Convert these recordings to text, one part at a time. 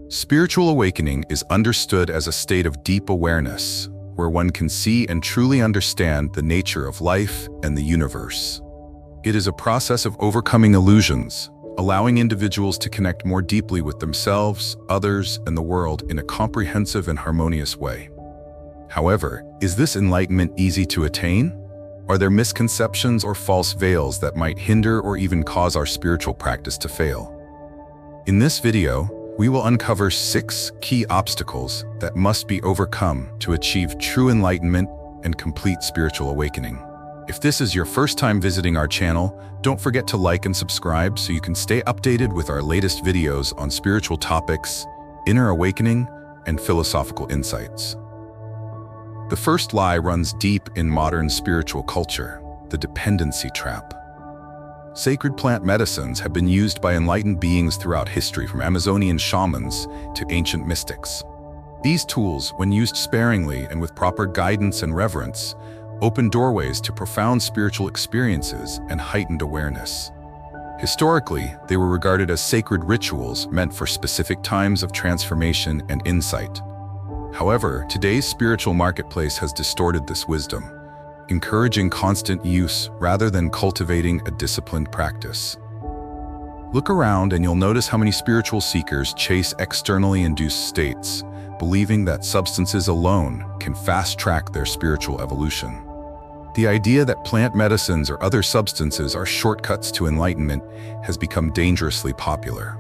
Spiritual awakening is understood as a state of deep awareness, where one can see and truly understand the nature of life and the universe. It is a process of overcoming illusions, allowing individuals to connect more deeply with themselves, others, and the world in a comprehensive and harmonious way. However, is this enlightenment easy to attain? Are there misconceptions or false veils that might hinder or even cause our spiritual practice to fail? In this video, we will uncover 6 key obstacles that must be overcome to achieve true enlightenment and complete spiritual awakening. If this is your first time visiting our channel, don't forget to like and subscribe so you can stay updated with our latest videos on spiritual topics, inner awakening, and philosophical insights. The first lie runs deep in modern spiritual culture, the dependency trap. Sacred plant medicines have been used by enlightened beings throughout history, from Amazonian shamans to ancient mystics. These tools, when used sparingly and with proper guidance and reverence, open doorways to profound spiritual experiences and heightened awareness. Historically, they were regarded as sacred rituals meant for specific times of transformation and insight. However, today's spiritual marketplace has distorted this wisdom, encouraging constant use rather than cultivating a disciplined practice. Look around and you'll notice how many spiritual seekers chase externally induced states, believing that substances alone can fast-track their spiritual evolution. The idea that plant medicines or other substances are shortcuts to enlightenment has become dangerously popular.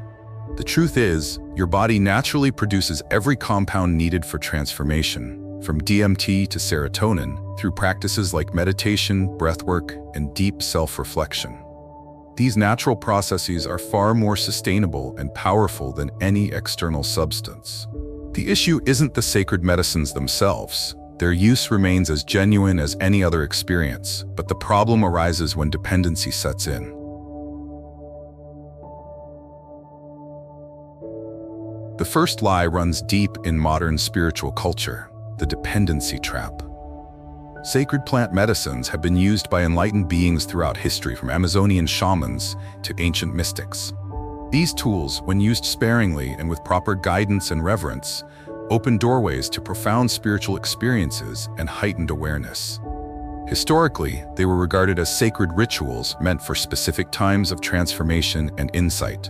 The truth is, your body naturally produces every compound needed for transformation, from DMT to serotonin, through practices like meditation, breathwork, and deep self-reflection. These natural processes are far more sustainable and powerful than any external substance. The issue isn't the sacred medicines themselves. Their use remains as genuine as any other experience, but the problem arises when dependency sets in. The first lie runs deep in modern spiritual culture, the dependency trap. Sacred plant medicines have been used by enlightened beings throughout history, from Amazonian shamans to ancient mystics. These tools, when used sparingly and with proper guidance and reverence, open doorways to profound spiritual experiences and heightened awareness. Historically, they were regarded as sacred rituals meant for specific times of transformation and insight.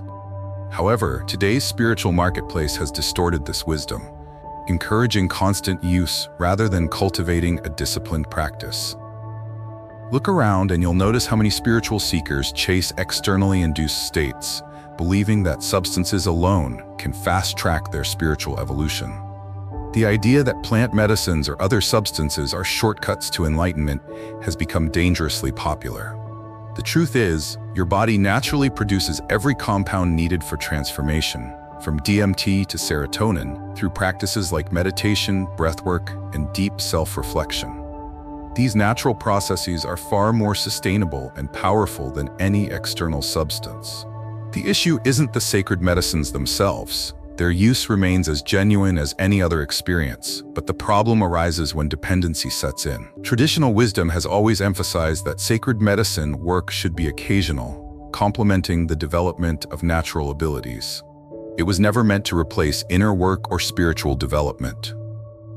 However, today's spiritual marketplace has distorted this wisdom, encouraging constant use rather than cultivating a disciplined practice. Look around and you'll notice how many spiritual seekers chase externally induced states, believing that substances alone can fast-track their spiritual evolution. The idea that plant medicines or other substances are shortcuts to enlightenment has become dangerously popular. The truth is, your body naturally produces every compound needed for transformation, from DMT to serotonin, through practices like meditation, breathwork, and deep self-reflection. These natural processes are far more sustainable and powerful than any external substance. The issue isn't the sacred medicines themselves. Their use remains as genuine as any other experience, but the problem arises when dependency sets in. Traditional wisdom has always emphasized that sacred medicine work should be occasional, complementing the development of natural abilities. It was never meant to replace inner work or spiritual development.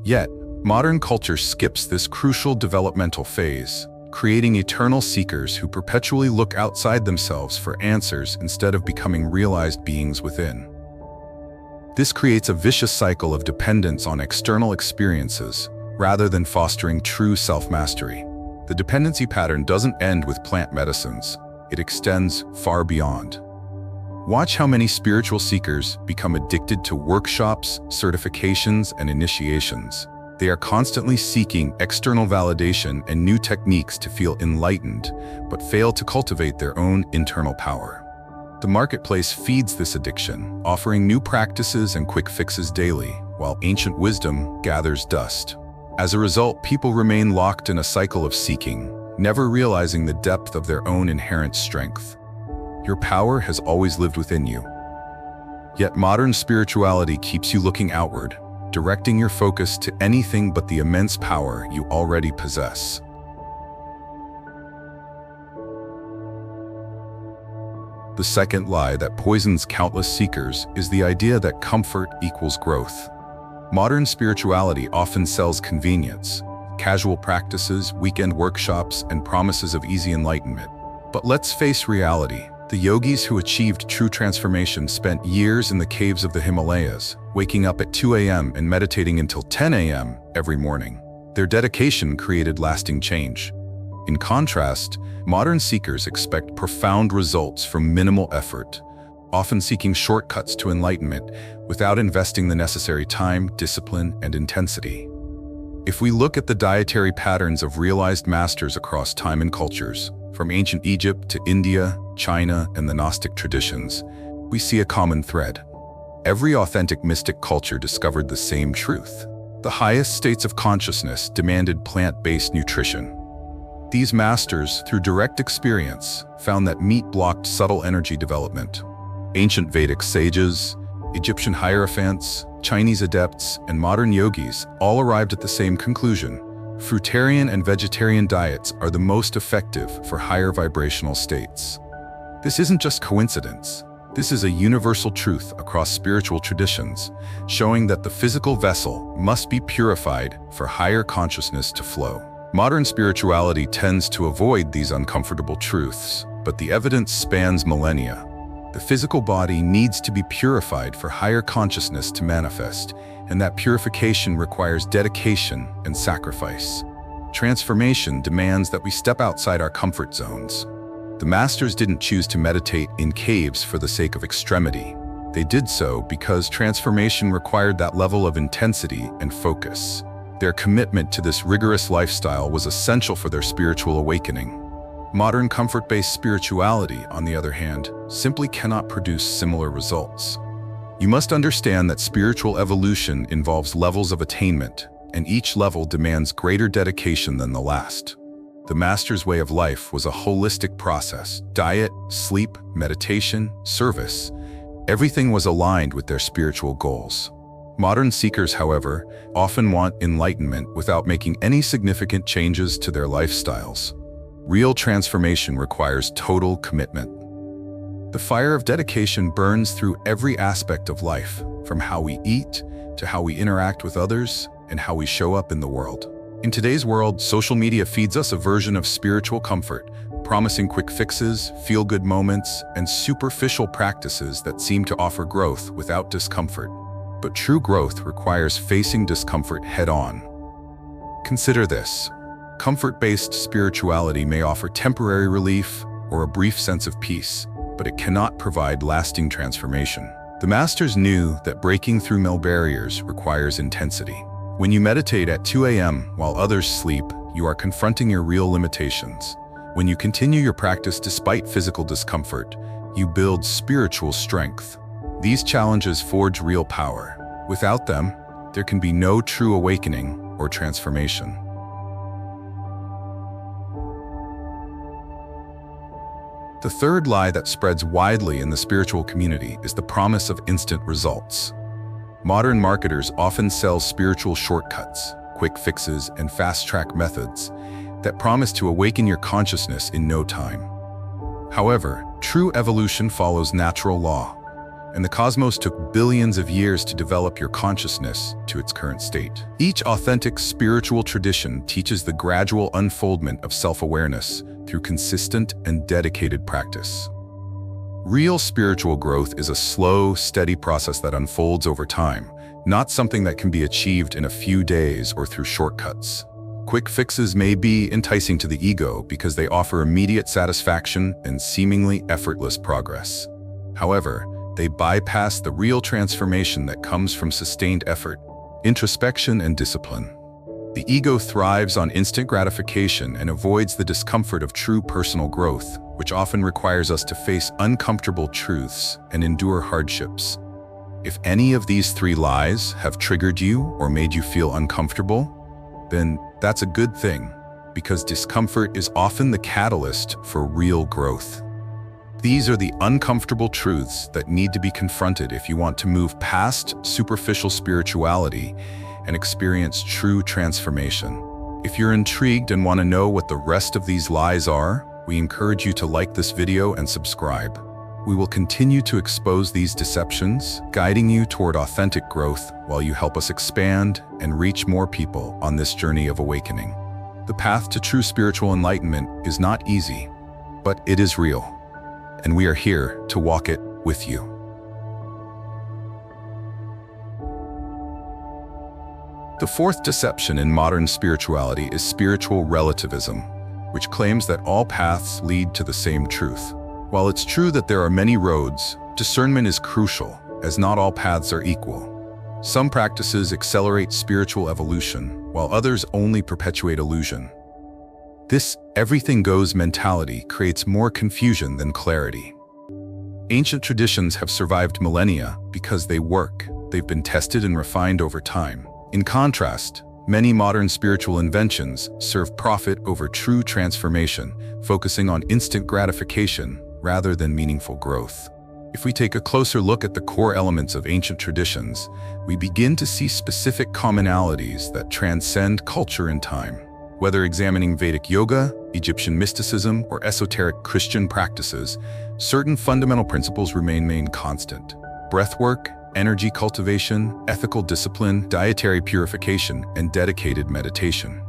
Yet, modern culture skips this crucial developmental phase, creating eternal seekers who perpetually look outside themselves for answers instead of becoming realized beings within. This creates a vicious cycle of dependence on external experiences rather than fostering true self-mastery. The dependency pattern doesn't end with plant medicines. It extends far beyond. Watch how many spiritual seekers become addicted to workshops, certifications, and initiations. They are constantly seeking external validation and new techniques to feel enlightened, but fail to cultivate their own internal power. The marketplace feeds this addiction, offering new practices and quick fixes daily, while ancient wisdom gathers dust. As a result, people remain locked in a cycle of seeking, never realizing the depth of their own inherent strength. Your power has always lived within you. Yet modern spirituality keeps you looking outward, directing your focus to anything but the immense power you already possess. The second lie that poisons countless seekers is the idea that comfort equals growth. Modern spirituality often sells convenience, casual practices, weekend workshops, and promises of easy enlightenment. But let's face reality. The yogis who achieved true transformation spent years in the caves of the Himalayas, waking up at 2 a.m. and meditating until 10 a.m. every morning. Their dedication created lasting change. In contrast, modern seekers expect profound results from minimal effort, often seeking shortcuts to enlightenment without investing the necessary time, discipline, and intensity. If we look at the dietary patterns of realized masters across time and cultures, from ancient Egypt to India, China, and the Gnostic traditions, we see a common thread. Every authentic mystic culture discovered the same truth. The highest states of consciousness demanded plant-based nutrition. These masters, through direct experience, found that meat blocked subtle energy development. Ancient Vedic sages, Egyptian hierophants, Chinese adepts, and modern yogis all arrived at the same conclusion. Fruitarian and vegetarian diets are the most effective for higher vibrational states. This isn't just coincidence. This is a universal truth across spiritual traditions, showing that the physical vessel must be purified for higher consciousness to flow. Modern spirituality tends to avoid these uncomfortable truths, but the evidence spans millennia. The physical body needs to be purified for higher consciousness to manifest, and that purification requires dedication and sacrifice. Transformation demands that we step outside our comfort zones. The masters didn't choose to meditate in caves for the sake of extremity. They did so because transformation required that level of intensity and focus. Their commitment to this rigorous lifestyle was essential for their spiritual awakening. Modern comfort-based spirituality, on the other hand, simply cannot produce similar results. You must understand that spiritual evolution involves levels of attainment, and each level demands greater dedication than the last. The master's way of life was a holistic process. Diet, sleep, meditation, service. Everything was aligned with their spiritual goals. Modern seekers, however, often want enlightenment without making any significant changes to their lifestyles. Real transformation requires total commitment. The fire of dedication burns through every aspect of life, from how we eat to how we interact with others and how we show up in the world. In today's world, social media feeds us a version of spiritual comfort, promising quick fixes, feel-good moments, and superficial practices that seem to offer growth without discomfort. But true growth requires facing discomfort head-on. Consider this. Comfort-based spirituality may offer temporary relief or a brief sense of peace, but it cannot provide lasting transformation. The masters knew that breaking through mental barriers requires intensity. When you meditate at 2 a.m. while others sleep, you are confronting your real limitations. When you continue your practice despite physical discomfort, you build spiritual strength. These challenges forge real power. Without them, there can be no true awakening or transformation. The third lie that spreads widely in the spiritual community is the promise of instant results. Modern marketers often sell spiritual shortcuts, quick fixes, and fast-track methods that promise to awaken your consciousness in no time. However, true evolution follows natural law, and the cosmos took billions of years to develop your consciousness to its current state. Each authentic spiritual tradition teaches the gradual unfoldment of self-awareness through consistent and dedicated practice. Real spiritual growth is a slow, steady process that unfolds over time, not something that can be achieved in a few days or through shortcuts. Quick fixes may be enticing to the ego because they offer immediate satisfaction and seemingly effortless progress. However, they bypass the real transformation that comes from sustained effort, introspection, and discipline. The ego thrives on instant gratification and avoids the discomfort of true personal growth, which often requires us to face uncomfortable truths and endure hardships. If any of these three lies have triggered you or made you feel uncomfortable, then that's a good thing, because discomfort is often the catalyst for real growth. These are the uncomfortable truths that need to be confronted if you want to move past superficial spirituality and experience true transformation. If you're intrigued and want to know what the rest of these lies are, we encourage you to like this video and subscribe. We will continue to expose these deceptions, guiding you toward authentic growth while you help us expand and reach more people on this journey of awakening. The path to true spiritual enlightenment is not easy, but it is real, and we are here to walk it with you. The fourth deception in modern spirituality is spiritual relativism, which claims that all paths lead to the same truth. While it's true that there are many roads, discernment is crucial, as not all paths are equal. Some practices accelerate spiritual evolution, while others only perpetuate illusion. This everything goes mentality creates more confusion than clarity. Ancient traditions have survived millennia because they work. They've been tested and refined over time. In contrast, many modern spiritual inventions serve profit over true transformation, focusing on instant gratification rather than meaningful growth. If we take a closer look at the core elements of ancient traditions, we begin to see specific commonalities that transcend culture and time. Whether examining Vedic yoga, Egyptian mysticism, or esoteric Christian practices, certain fundamental principles remain constant. Breathwork, energy cultivation, ethical discipline, dietary purification, and dedicated meditation.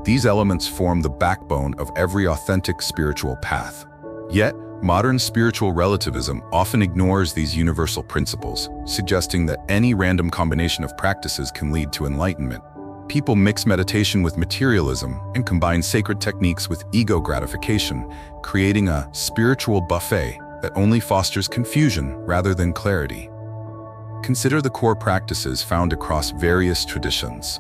These elements form the backbone of every authentic spiritual path. Yet, modern spiritual relativism often ignores these universal principles, suggesting that any random combination of practices can lead to enlightenment. People mix meditation with materialism and combine sacred techniques with ego gratification, creating a spiritual buffet that only fosters confusion rather than clarity. Consider the core practices found across various traditions.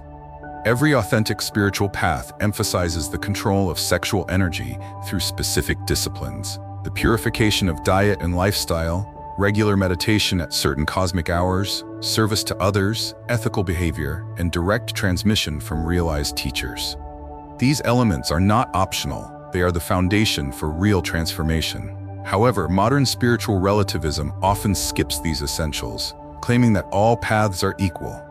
Every authentic spiritual path emphasizes the control of sexual energy through specific disciplines, the purification of diet and lifestyle, regular meditation at certain cosmic hours, service to others, ethical behavior, and direct transmission from realized teachers. These elements are not optional, they are the foundation for real transformation. However, modern spiritual relativism often skips these essentials, claiming that all paths are equal.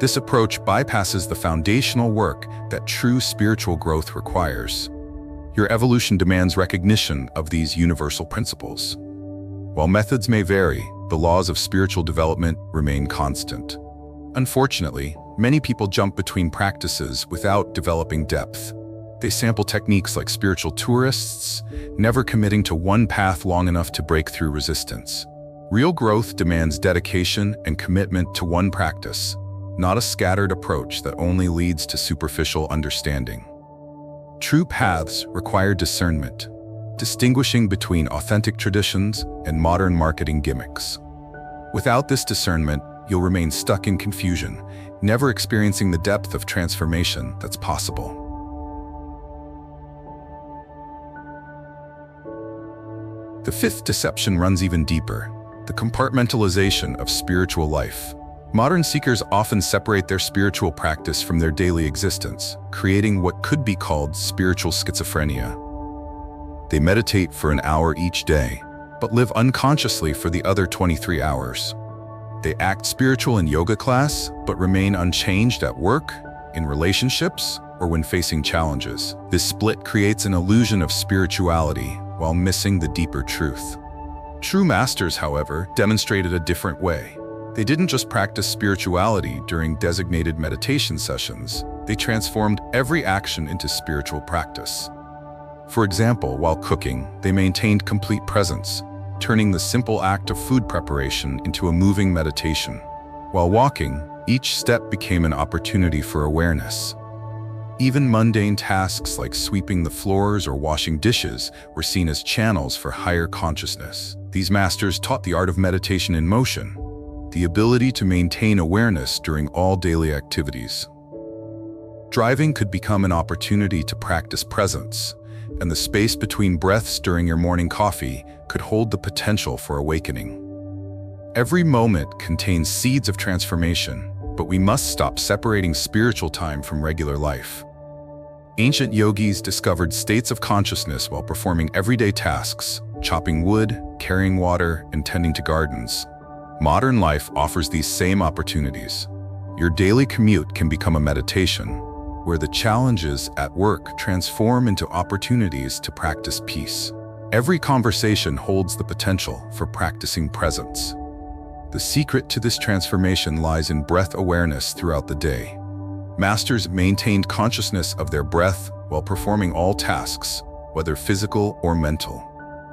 This approach bypasses the foundational work that true spiritual growth requires. Your evolution demands recognition of these universal principles. While methods may vary, the laws of spiritual development remain constant. Unfortunately, many people jump between practices without developing depth. They sample techniques like spiritual tourists, never committing to one path long enough to break through resistance. Real growth demands dedication and commitment to one practice, not a scattered approach that only leads to superficial understanding. True paths require discernment, distinguishing between authentic traditions and modern marketing gimmicks. Without this discernment, you'll remain stuck in confusion, never experiencing the depth of transformation that's possible. The fifth deception runs even deeper: the compartmentalization of spiritual life. Modern seekers often separate their spiritual practice from their daily existence, creating what could be called spiritual schizophrenia. They meditate for an hour each day, but live unconsciously for the other 23 hours. They act spiritual in yoga class, but remain unchanged at work, in relationships, or when facing challenges. This split creates an illusion of spirituality while missing the deeper truth. True masters, however, demonstrated a different way. They didn't just practice spirituality during designated meditation sessions, they transformed every action into spiritual practice. For example, while cooking, they maintained complete presence, turning the simple act of food preparation into a moving meditation. While walking, each step became an opportunity for awareness. Even mundane tasks like sweeping the floors or washing dishes were seen as channels for higher consciousness. These masters taught the art of meditation in motion, the ability to maintain awareness during all daily activities. Driving could become an opportunity to practice presence, and the space between breaths during your morning coffee could hold the potential for awakening. Every moment contains seeds of transformation, but we must stop separating spiritual time from regular life. Ancient yogis discovered states of consciousness while performing everyday tasks, chopping wood, carrying water, and tending to gardens. Modern life offers these same opportunities. Your daily commute can become a meditation, where the challenges at work transform into opportunities to practice peace. Every conversation holds the potential for practicing presence. The secret to this transformation lies in breath awareness throughout the day. Masters maintained consciousness of their breath while performing all tasks, whether physical or mental.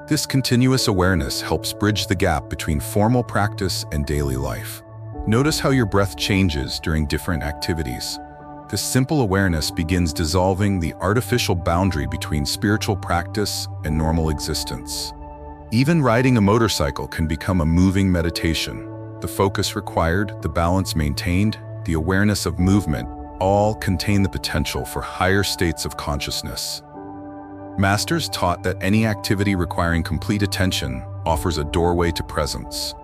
This continuous awareness helps bridge the gap between formal practice and daily life. Notice how your breath changes during different activities. This simple awareness begins dissolving the artificial boundary between spiritual practice and normal existence. Even riding a motorcycle can become a moving meditation. The focus required, the balance maintained, the awareness of movement, all contain the potential for higher states of consciousness. Masters taught that any activity requiring complete attention offers a doorway to presence.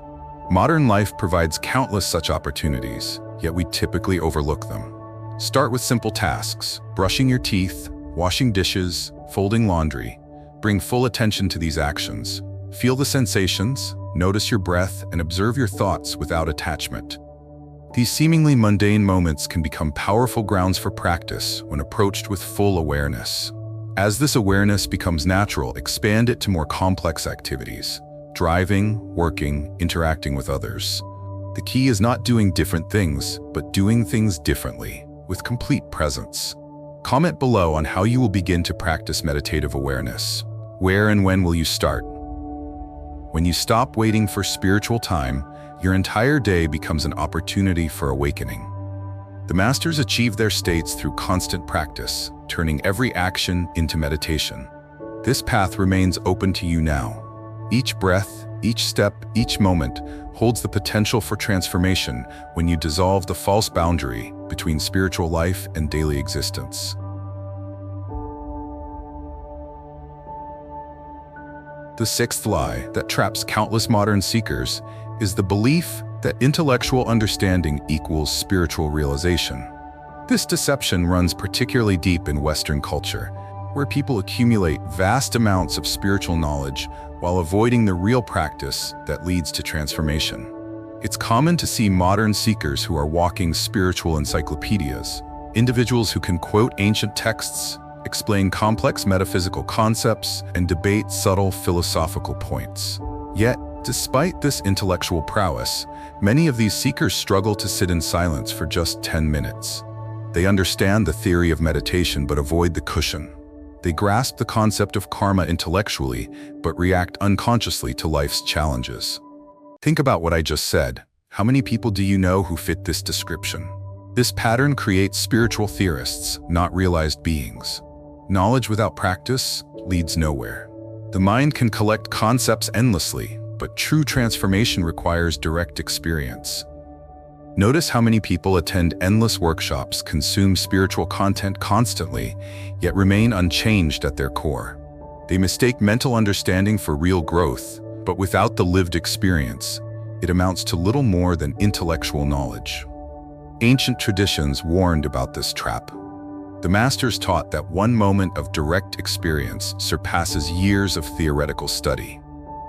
Modern life provides countless such opportunities, yet we typically overlook them. Start with simple tasks: brushing your teeth, washing dishes, folding laundry. Bring full attention to these actions. Feel the sensations, notice your breath, and observe your thoughts without attachment. These seemingly mundane moments can become powerful grounds for practice when approached with full awareness. As this awareness becomes natural, expand it to more complex activities: driving, working, interacting with others. The key is not doing different things, but doing things differently, with complete presence. Comment below on how you will begin to practice meditative awareness. Where and when will you start? When you stop waiting for spiritual time, your entire day becomes an opportunity for awakening. The masters achieved their states through constant practice, turning every action into meditation. This path remains open to you now. Each breath, each step, each moment holds the potential for transformation when you dissolve the false boundary between spiritual life and daily existence. The sixth lie that traps countless modern seekers is the belief that intellectual understanding equals spiritual realization. This deception runs particularly deep in Western culture, where people accumulate vast amounts of spiritual knowledge while avoiding the real practice that leads to transformation. It's common to see modern seekers who are walking spiritual encyclopedias, individuals who can quote ancient texts, explain complex metaphysical concepts, and debate subtle philosophical points. Yet, despite this intellectual prowess, many of these seekers struggle to sit in silence for just 10 minutes. They understand the theory of meditation but avoid the cushion. They grasp the concept of karma intellectually, but react unconsciously to life's challenges. Think about what I just said. How many people do you know who fit this description? This pattern creates spiritual theorists, not realized beings. Knowledge without practice leads nowhere. The mind can collect concepts endlessly, but true transformation requires direct experience. Notice how many people attend endless workshops, consume spiritual content constantly, yet remain unchanged at their core. They mistake mental understanding for real growth, but without the lived experience, it amounts to little more than intellectual knowledge. Ancient traditions warned about this trap. The masters taught that one moment of direct experience surpasses years of theoretical study.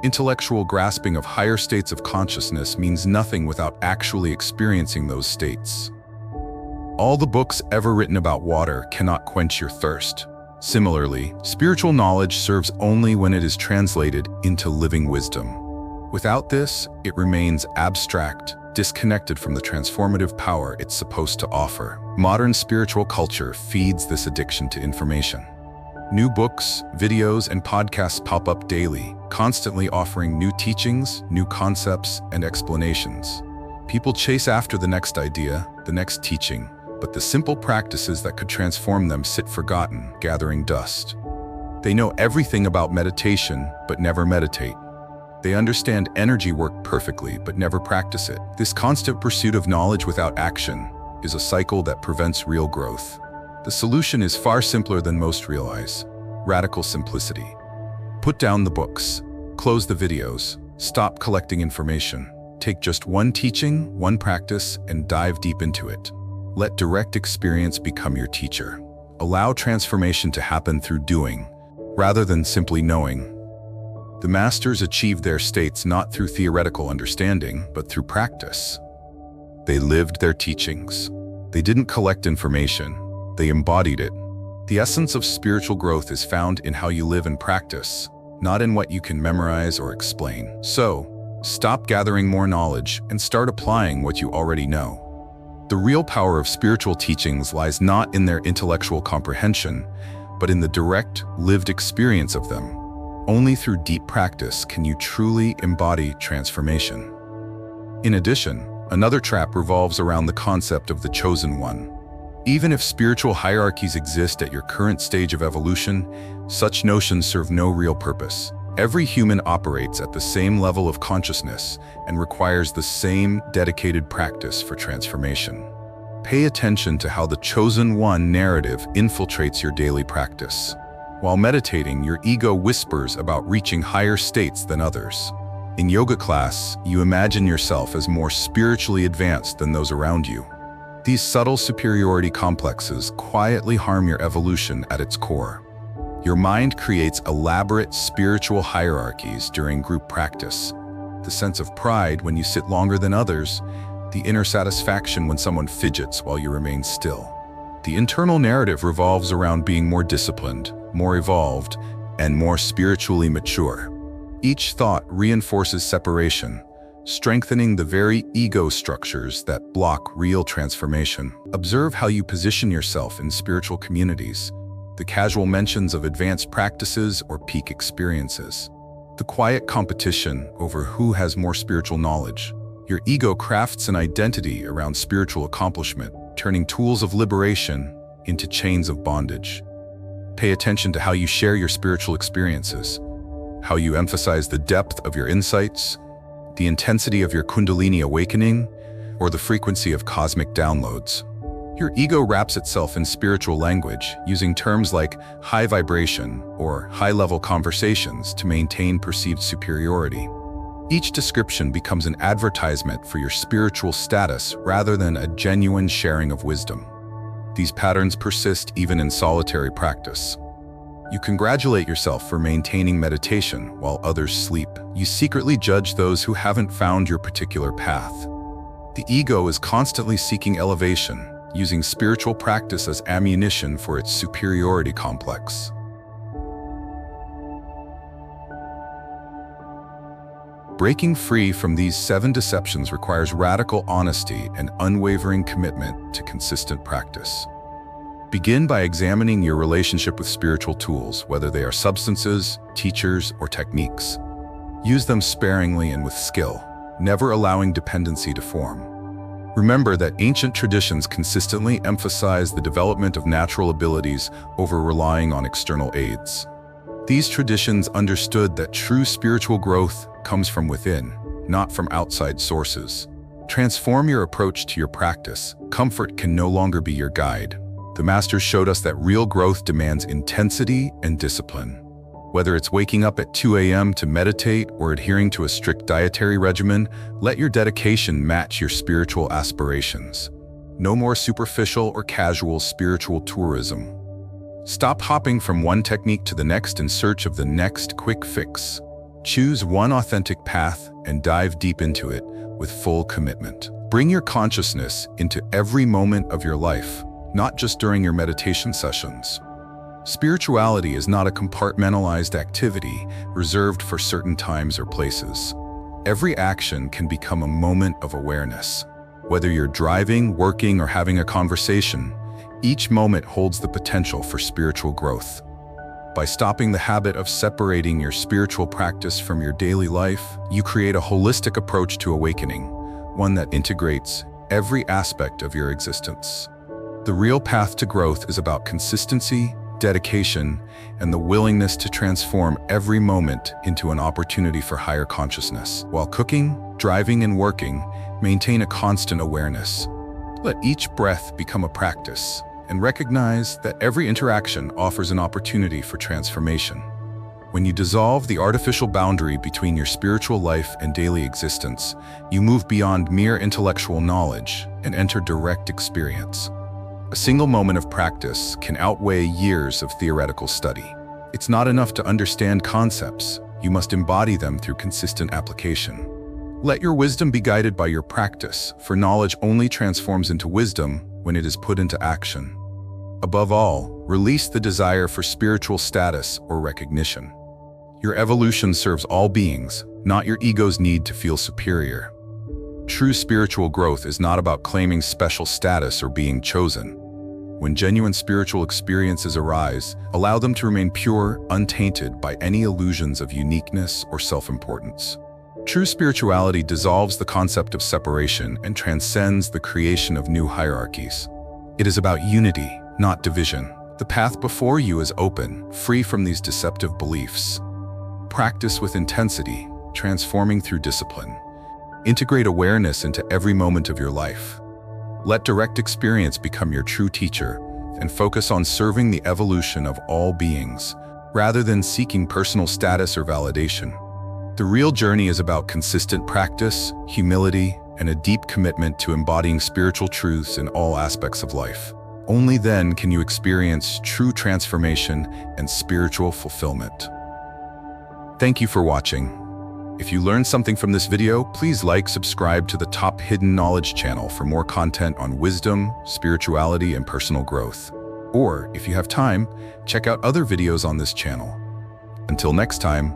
Intellectual grasping of higher states of consciousness means nothing without actually experiencing those states. All the books ever written about water cannot quench your thirst. Similarly, spiritual knowledge serves only when it is translated into living wisdom. Without this, it remains abstract, disconnected from the transformative power it's supposed to offer. Modern spiritual culture feeds this addiction to information. New books, videos, and podcasts pop up daily, constantly offering new teachings, new concepts, and explanations. People chase after the next idea, the next teaching, but the simple practices that could transform them sit forgotten, gathering dust. They know everything about meditation, but never meditate. They understand energy work perfectly, but never practice it. This constant pursuit of knowledge without action is a cycle that prevents real growth. The solution is far simpler than most realize: radical simplicity. Put down the books, close the videos, stop collecting information. Take just one teaching, one practice, and dive deep into it. Let direct experience become your teacher. Allow transformation to happen through doing, rather than simply knowing. The masters achieved their states not through theoretical understanding, but through practice. They lived their teachings. They didn't collect information, they embodied it. The essence of spiritual growth is found in how you live and practice, not in what you can memorize or explain. So, stop gathering more knowledge and start applying what you already know. The real power of spiritual teachings lies not in their intellectual comprehension, but in the direct, lived experience of them. Only through deep practice can you truly embody transformation. In addition, another trap revolves around the concept of the chosen one. Even if spiritual hierarchies exist at your current stage of evolution, such notions serve no real purpose. Every human operates at the same level of consciousness and requires the same dedicated practice for transformation. Pay attention to how the chosen one narrative infiltrates your daily practice. While meditating, your ego whispers about reaching higher states than others. In yoga class, you imagine yourself as more spiritually advanced than those around you. These subtle superiority complexes quietly harm your evolution at its core. Your mind creates elaborate spiritual hierarchies during group practice. The sense of pride when you sit longer than others, the inner satisfaction when someone fidgets while you remain still. The internal narrative revolves around being more disciplined, more evolved, and more spiritually mature. Each thought reinforces separation, strengthening the very ego structures that block real transformation. Observe how you position yourself in spiritual communities, the casual mentions of advanced practices or peak experiences, the quiet competition over who has more spiritual knowledge. Your ego crafts an identity around spiritual accomplishment, turning tools of liberation into chains of bondage. Pay attention to how you share your spiritual experiences, how you emphasize the depth of your insights, the intensity of your Kundalini awakening, or the frequency of cosmic downloads. Your ego wraps itself in spiritual language, using terms like high vibration or high-level conversations to maintain perceived superiority. Each description becomes an advertisement for your spiritual status rather than a genuine sharing of wisdom. These patterns persist even in solitary practice. You congratulate yourself for maintaining meditation while others sleep. You secretly judge those who haven't found your particular path. The ego is constantly seeking elevation, using spiritual practice as ammunition for its superiority complex. Breaking free from these 7 deceptions requires radical honesty and unwavering commitment to consistent practice. Begin by examining your relationship with spiritual tools, whether they are substances, teachers, or techniques. Use them sparingly and with skill, never allowing dependency to form. Remember that ancient traditions consistently emphasize the development of natural abilities over relying on external aids. These traditions understood that true spiritual growth comes from within, not from outside sources. Transform your approach to your practice. Comfort can no longer be your guide. The masters showed us that real growth demands intensity and discipline. Whether it's waking up at 2 a.m. to meditate or adhering to a strict dietary regimen, let your dedication match your spiritual aspirations. No more superficial or casual spiritual tourism. Stop hopping from one technique to the next in search of the next quick fix. Choose one authentic path and dive deep into it with full commitment. Bring your consciousness into every moment of your life, not just during your meditation sessions. Spirituality is not a compartmentalized activity reserved for certain times or places. Every action can become a moment of awareness. Whether you're driving, working, or having a conversation, each moment holds the potential for spiritual growth. By stopping the habit of separating your spiritual practice from your daily life, you create a holistic approach to awakening, one that integrates every aspect of your existence. The real path to growth is about consistency, dedication, and the willingness to transform every moment into an opportunity for higher consciousness. While cooking, driving, and working, maintain a constant awareness. Let each breath become a practice, and recognize that every interaction offers an opportunity for transformation. When you dissolve the artificial boundary between your spiritual life and daily existence, you move beyond mere intellectual knowledge and enter direct experience. A single moment of practice can outweigh years of theoretical study. It's not enough to understand concepts. You must embody them through consistent application. Let your wisdom be guided by your practice, for knowledge only transforms into wisdom when it is put into action. Above all, release the desire for spiritual status or recognition. Your evolution serves all beings, not your ego's need to feel superior. True spiritual growth is not about claiming special status or being chosen. When genuine spiritual experiences arise, allow them to remain pure, untainted by any illusions of uniqueness or self-importance. True spirituality dissolves the concept of separation and transcends the creation of new hierarchies. It is about unity, not division. The path before you is open, free from these deceptive beliefs. Practice with intensity, transforming through discipline. Integrate awareness into every moment of your life. Let direct experience become your true teacher, and focus on serving the evolution of all beings, rather than seeking personal status or validation. The real journey is about consistent practice, humility, and a deep commitment to embodying spiritual truths in all aspects of life. Only then can you experience true transformation and spiritual fulfillment. Thank you for watching. If you learned something from this video, please subscribe to the Top Hidden Knowledge channel for more content on wisdom, spirituality, and personal growth. Or, if you have time, check out other videos on this channel. Until next time.